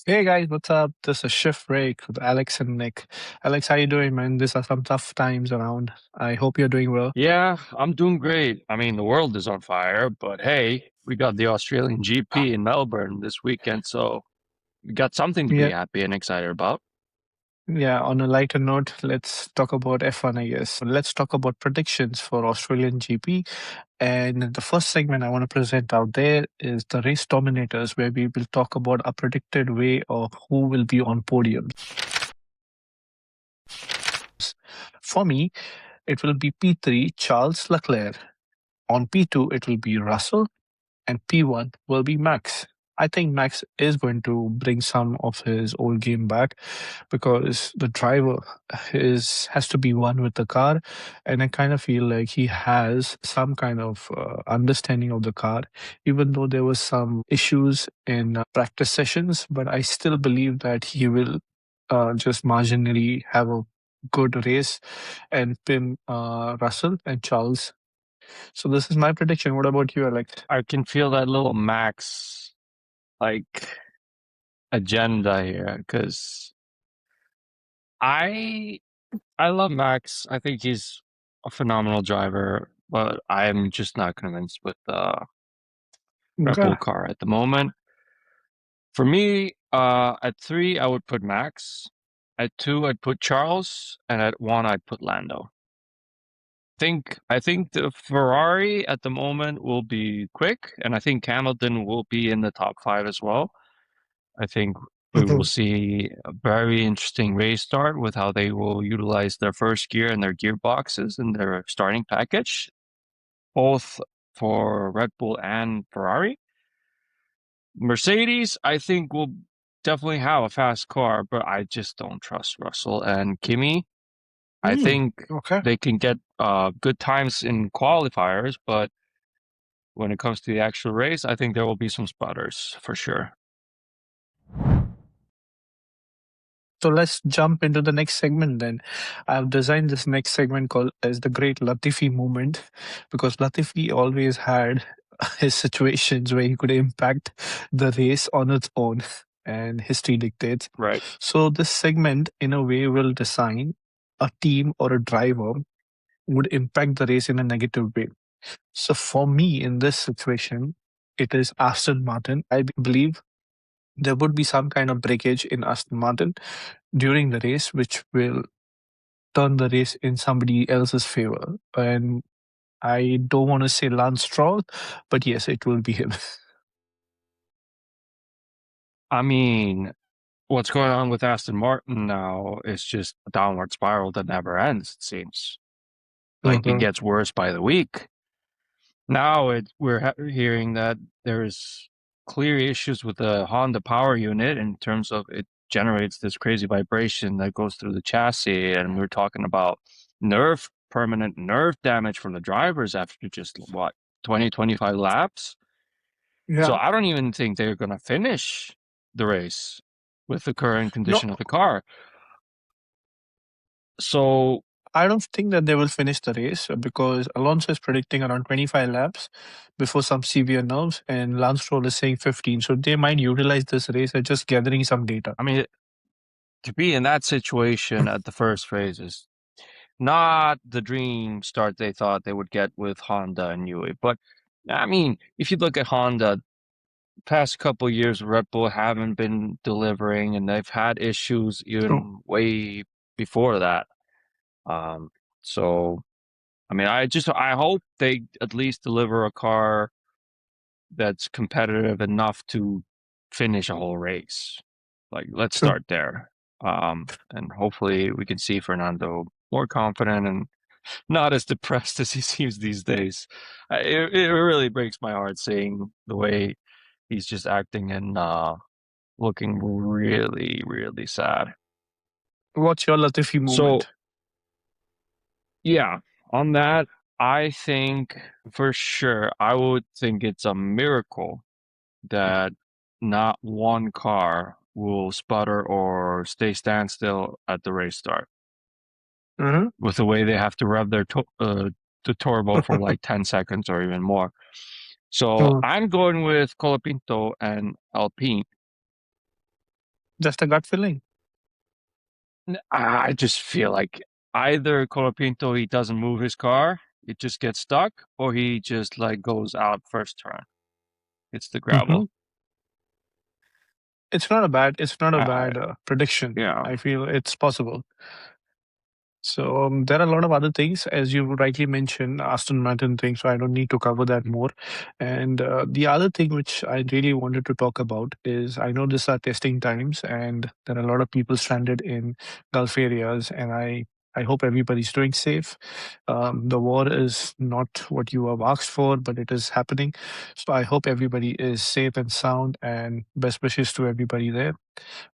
Hey guys, what's up? This is Shift Break with Alex and Nick. Alex, how you doing, man? These are some tough times around. I hope you're doing well. Yeah, I'm doing great. I mean, the world is on fire, but hey, we got the Australian GP in Melbourne this weekend, so we got something to be Yeah, happy and excited about. yeah. On a lighter note, let's talk about F1, I guess. Let's talk about predictions for Australian GP. And the first segment I want to present out there is the race dominators, where we will talk about a predicted way of who will be on podiums. For me, it will be P3 Charles Leclerc. On P2, it will be Russell. And P1 will be Max. I think Max is going to bring some of his old game back because the driver has to be one with the car, and I kind of feel like he has some kind of understanding of the car, even though there was some issues in practice sessions. But I still believe that he will just marginally have a good race and pin Russell and Charles. So this is my prediction. What about you, Alex? I can feel that little Max like agenda here because I I love Max. I think he's a phenomenal driver, but I'm just not convinced with the Red Okay. Bull car at the moment. For me, at three, I would put Max. At two, I'd put Charles, and at one, I'd put Lando. I think the Ferrari at the moment will be quick, and I think Hamilton will be in the top five as well. I think we will Mhm. see a very interesting race start with how they will utilize their first gear and their gearboxes and their starting package, both for Red Bull and Ferrari. Mercedes, I think, will definitely have a fast car, but I just don't trust Russell and Kimi. I think Okay. they can get good times in qualifiers, but when it comes to the actual race, I think there will be some sputters for sure. So let's jump into the next segment then. I've designed this next segment called as the Great Latifi Moment because Latifi always had his situations where he could impact the race on its own and history dictates. Right. So this segment in a way will design a team or a driver would impact the race in a negative way. So for me in this situation, it is Aston Martin. I believe there would be some kind of breakage in Aston Martin during the race, which will turn the race in somebody else's favor. And I don't want to say Lance Stroll, but yes, it will be him. I mean, what's going on with Aston Martin now is just a downward spiral that never ends, it seems. Like it Mhm. gets worse by the week. Now we're hearing that there's clear issues with the Honda power unit in terms of it generates this crazy vibration that goes through the chassis, and we're talking about permanent nerve damage from the drivers after just what 20-25 laps. So Yeah. I don't even think they're going to finish the race with the current No, condition of the car. So I don't think that they will finish the race because Alonso is predicting around 25 laps before some severe nerves, and Lance Stroll is saying 15. So they might utilize this race as just gathering some data. I mean, to be in that situation at the first phase is not the dream start they thought they would get with Honda and Yui. But I mean, if you look at Honda, past couple years, Red Bull haven't been delivering, and they've had issues True. even way before that. Um, so I mean, I hope they at least deliver a car that's competitive enough to finish a whole race. Like, let's True. start there. And hopefully we can see Fernando more confident and not as depressed as he seems these days. It really breaks my heart seeing the way he's just acting and looking really, really sad. What's your Latifi So, moment? yeah, on that, I think for sure, I would think it's a miracle that not one car will sputter or stay standstill at the race start Hmm. with the way they have to rev the turbo for like 10 seconds or even more. So Mm. I'm going with Colapinto and Alpine. Just a gut feeling. I just feel like either Colapinto he doesn't move his car, it just gets stuck, or he just like goes out first turn. It's the Hmm. gravel. It's not a I bad prediction. yeah. I feel it's possible. So there are a lot of other things, as you rightly mentioned, Aston Martin thing. So I don't need to cover that more. And the other thing which I really wanted to talk about is I know these are testing times, and there are a lot of people stranded in Gulf areas, and I hope everybody's doing safe. The war is not what you have asked for, but it is happening. So I hope everybody is safe and sound, and best wishes to everybody there.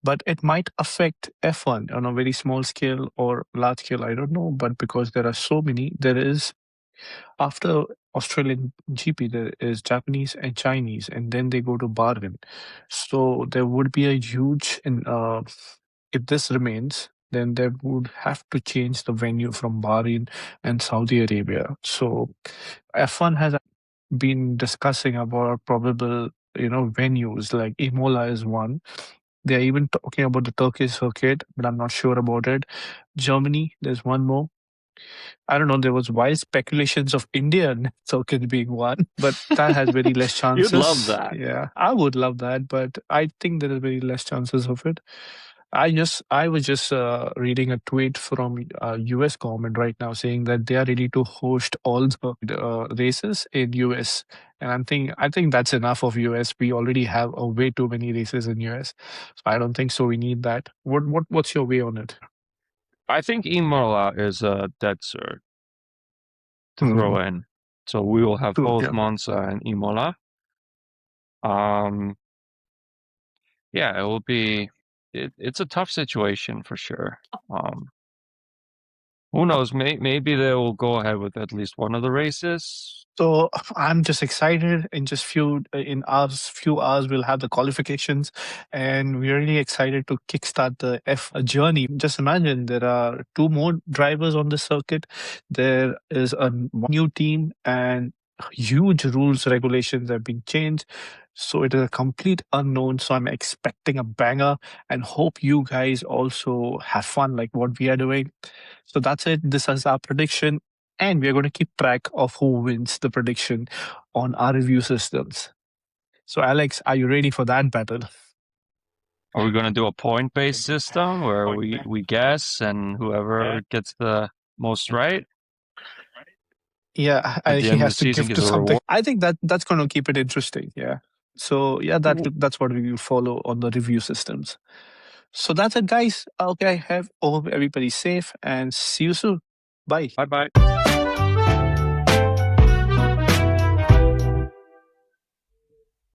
But it might affect F1 on a very small scale or large scale. I don't know. But because there are so many, there is after Australian GP, there is Japanese and Chinese, and then they go to Bahrain. So there would be a huge, if this remains, then they would have to change the venue from Bahrain and Saudi Arabia. So F1 has been discussing about probable, venues like Imola is one. They're even talking about the Turkish circuit, but I'm not sure about it. Germany, there's one more. I don't know. There was wild speculations of Indian circuit being one, but that has very less You'd love chances. that. Yeah, I would love that, but I think there is very less chances of it. I was just reading a tweet from US government right now saying that they are ready to host all the races in US, and I think that's enough of US. We already have a way too many races in US, so I don't think so. We need that. What's your way on it? I think Imola is a dead cert to Hmm. throw in. So we will have True. both Yeah. Monza and Imola. Um, yeah, it will be. It's a tough situation for sure. Um, who knows? Maybe they will go ahead with at least one of the races. So I'm just excited. In just few hours, we'll have the qualifications, and we're really excited to kickstart the F journey. Just imagine there are two more drivers on the circuit. There is a one new team, and huge rules regulations have been changed. So it is a complete unknown. So I'm expecting a banger, and hope you guys also have fun like what we are doing. So that's it. This is our prediction. And we're going to keep track of who wins the prediction on our review systems. So, Alex, are you ready for that battle? Are we going to do a point-based system where we guess and whoever gets the most right Yeah, at the he end of the has to season give to gets a something. reward? I think that's going to keep it interesting. Yeah. So yeah, that's what we will follow on the review systems. So that's it, guys. Okay, have hope everybody's safe and see you soon. Bye. Bye bye.